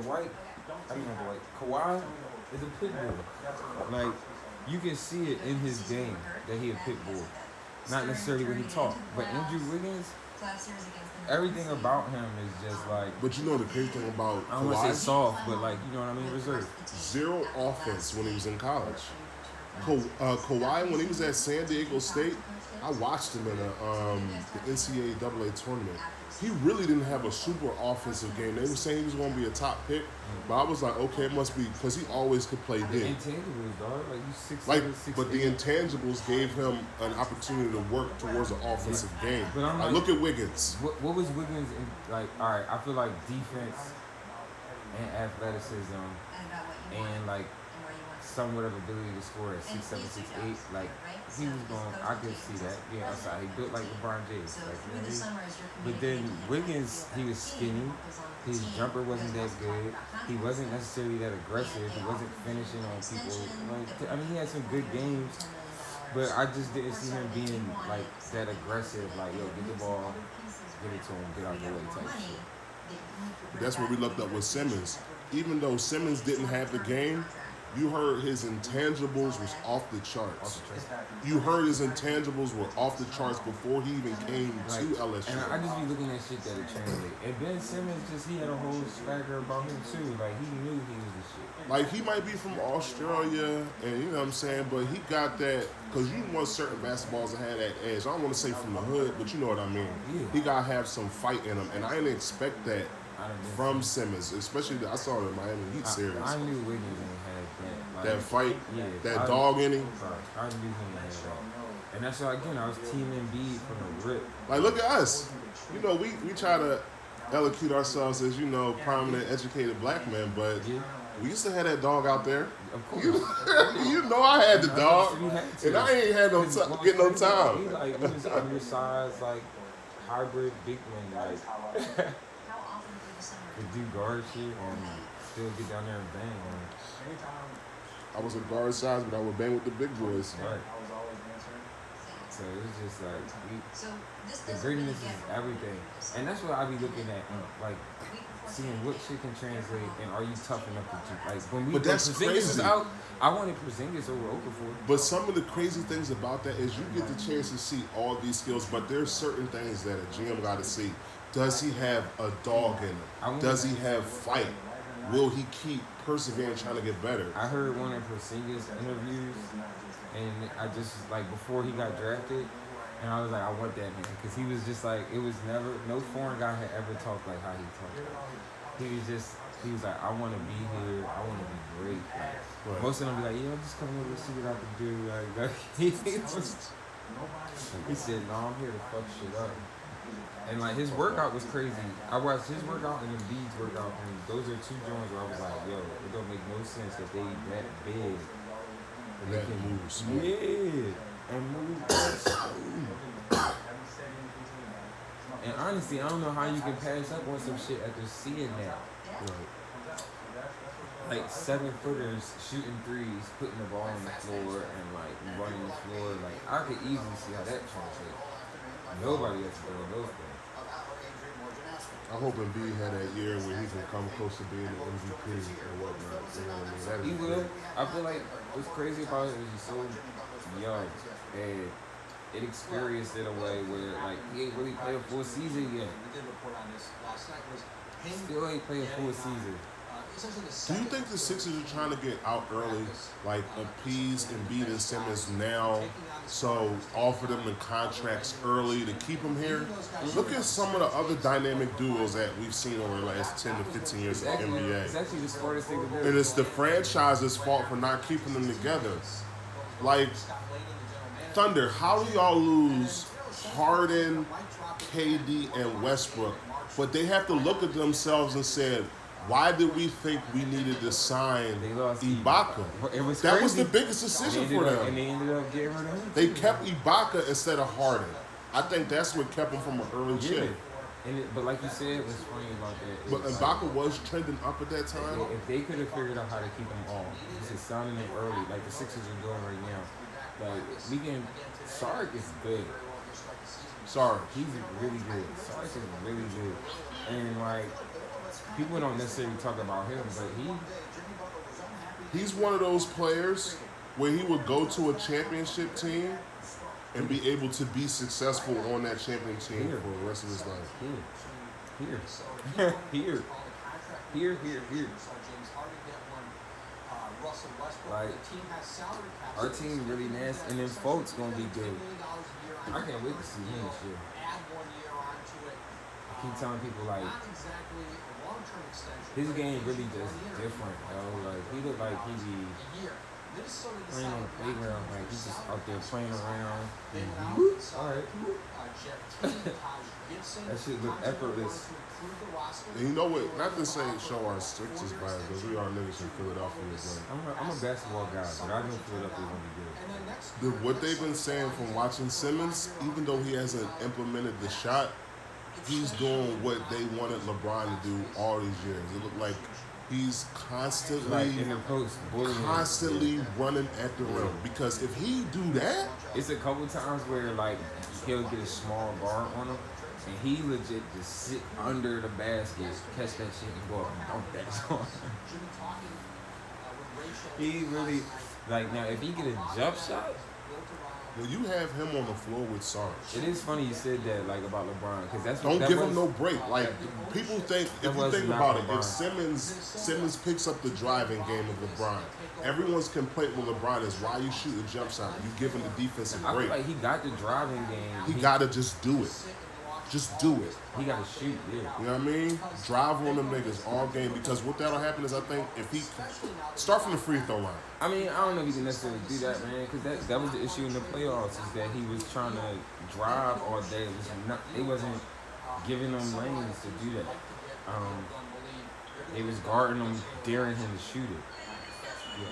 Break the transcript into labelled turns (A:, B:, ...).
A: Kawhi is a pit bull. Like, you can see it in his game that he a pit bull. Not necessarily when he talk, but Andrew Wiggins, everything about him is just like,
B: But you know the crazy thing about
A: I don't want to say
B: Kawhi?
A: soft, but like, you know what I mean, reserved.
B: Zero offense when he was in college. Kawhi, when he was at San Diego State, I watched him in the NCAA tournament. He really didn't have a super offensive game. They were saying he was going to be a top pick, but I was like, okay, it must be because he always could play
A: The
B: big.
A: intangibles, dog. Like, you 6'7",
B: Like,
A: 6'8".
B: but the intangibles gave him an opportunity to work towards an offensive game.
A: But I'm
B: Like,
A: like,
B: look at Wiggins.
A: What was Wiggins in, like? All right, I feel like defense and athleticism and like somewhat of ability to score at 6'7", 6'8". Like, he was going. I could see that. Yeah, outside. He built like LeBron James. Like, you know what I mean? But then Wiggins, he was skinny. His jumper wasn't that good. He wasn't necessarily that aggressive. He wasn't finishing on people. Like, I mean, he had some good games, but I just didn't see him being like that aggressive. Like, yo, get the ball, get it to him, get out the way type shit.
B: That's where we looked up with Simmons. Even though Simmons didn't have the game, you heard his intangibles was off the charts. You heard his intangibles were off the charts before he even came to LSU.
A: And I just be looking at shit that'll translate. And Ben Simmons he had a whole swagger about him too. Like, he knew he was the shit.
B: Like, he might be from Australia, and you know what I'm saying, but he got that, because you want certain basketballs that had that edge. I don't want to say from the hood, but you know what I mean.
A: Yeah.
B: He got to have some fight in him, and I didn't expect that from Simmons, especially I saw it in Miami Heat series.
A: I knew Wiggins ain't had that. Like,
B: That fight,
A: yeah,
B: that dog in him.
A: I knew him had that. And that's why, again, I was Team Embiid from the rip.
B: Like, look at us. You know, we try to elocute ourselves as, you know, prominent, educated black men, but we used to have that dog out there.
A: Of course.
B: You know I had the dog, and I ain't had no get no time.
A: He was undersized, like, hybrid big man, like, could do guard shit and still get down there and bang.
B: I was a guard size, but I would bang with the big boys.
A: Right. So it's just like, the greatness is everything. And that's what I be looking at, like, seeing what shit can translate and are you tough enough to do. Like, when
B: But that's crazy.
A: Out, I wanted Porzingis over Okafor.
B: But some of the crazy things about that is you get the chance to see all these skills, but there's certain things that a GM got to see. Does he have a dog in him? Does he have fight? Will he keep persevering trying to get better?
A: I heard one of Porzingis interviews, and I just, like, before he got drafted, and I was like, I want that man. Because he was just like, it was never, no foreign guy had ever talked like how he talked. He was like, I want to be here. I want to be great. Like,
B: Right.
A: Most of them be like, yeah, just come over and see what I can do. Like he said, no, I'm here to fuck shit up. And like, his workout was crazy. I watched his workout and Embiid's workout, and those are two joints where I was like, yo, it don't make no sense that they that big.
B: And that moves.
A: Yeah. And move. And honestly, I don't know how you can pass up on some shit after seeing that.
B: Right.
A: Like 7-footers shooting threes, putting the ball on the floor, and like running the floor. Like, I could easily see how that translates. Nobody else is doing those things.
B: I hope Embiid had that year where he can come close to being an MVP and whatnot. You know what I mean?
A: He will. I feel like what's crazy about it is he's so young and it experienced it a way where like he ain't really played a full season yet. Still ain't played a full season.
B: Do you think the Sixers are trying to get out early, like appease Embiid and Simmons now, so offer them the contracts early to keep them here? Look at some of the other dynamic duos that we've seen over the last 10 to 15 years in the NBA.
A: It's actually the smartest thing to do.
B: And it's the franchise's fault for not keeping them together. Like, Thunder, how do y'all lose Harden, KD, and Westbrook? But they have to look at themselves and say, why did we think we needed to sign Ibaka? That was the biggest decision for them.
A: And they ended up getting rid of him.
B: They kept Ibaka instead of Harden. I think that's what kept him from an early chip.
A: But like you said, what's funny about that?
B: But Ibaka was trending up at that time.
A: If they could have figured out how to keep them all, just signing them early, like the Sixers are doing right now. Like, Sark is good.
B: Sorry.
A: He's really good. Sark is really good. And like, people don't necessarily talk about him, but
B: he's one of those players where he would go to a championship team and be able to be successful on that championship team for the rest of his life.
A: Here. Like, our team really nasty, and then folks gonna be good. I can't wait to see him this year. I keep telling people, like, his game really just different, yo. Like, he look like he be playing on the playground, like he's just out there playing around. Alright. That shit look effortless.
B: And you know what? Not to say show our strictest bias, because we are niggas from Philadelphia. But
A: I'm a basketball guy, but I know Philadelphia gonna be good.
B: What they've been saying from watching Simmons, even though he hasn't implemented the shot, he's doing what they wanted LeBron to do all these years. It looked like he's constantly,
A: like in the post,
B: running at the rim. Because if he do that,
A: it's a couple times where like he'll get a small guard on him, and he legit just sit under the basket, catch that shit, and go up and dunk that song. He really, like, now if he get a jump shot.
B: well, you have him on the floor with Sarge.
A: It is funny you said that, like, about LeBron, because that's
B: don't give him no break. Like, people think, if you think about it, if Simmons picks up the driving game of LeBron, everyone's complaint with LeBron is why you shoot a jump shot. You give him the defensive break.
A: I feel like he got the driving game.
B: He gotta just do it. Just do it.
A: He gotta shoot, yeah.
B: You know what I mean? Drive on them niggas all game, because what that'll happen is, I think, if he start from the free throw line.
A: I mean, I don't know if he can necessarily do that, man, because that was the issue in the playoffs, is that he was trying to drive all day. It wasn't giving them lanes to do that. They was guarding him, daring him to shoot it. Yeah.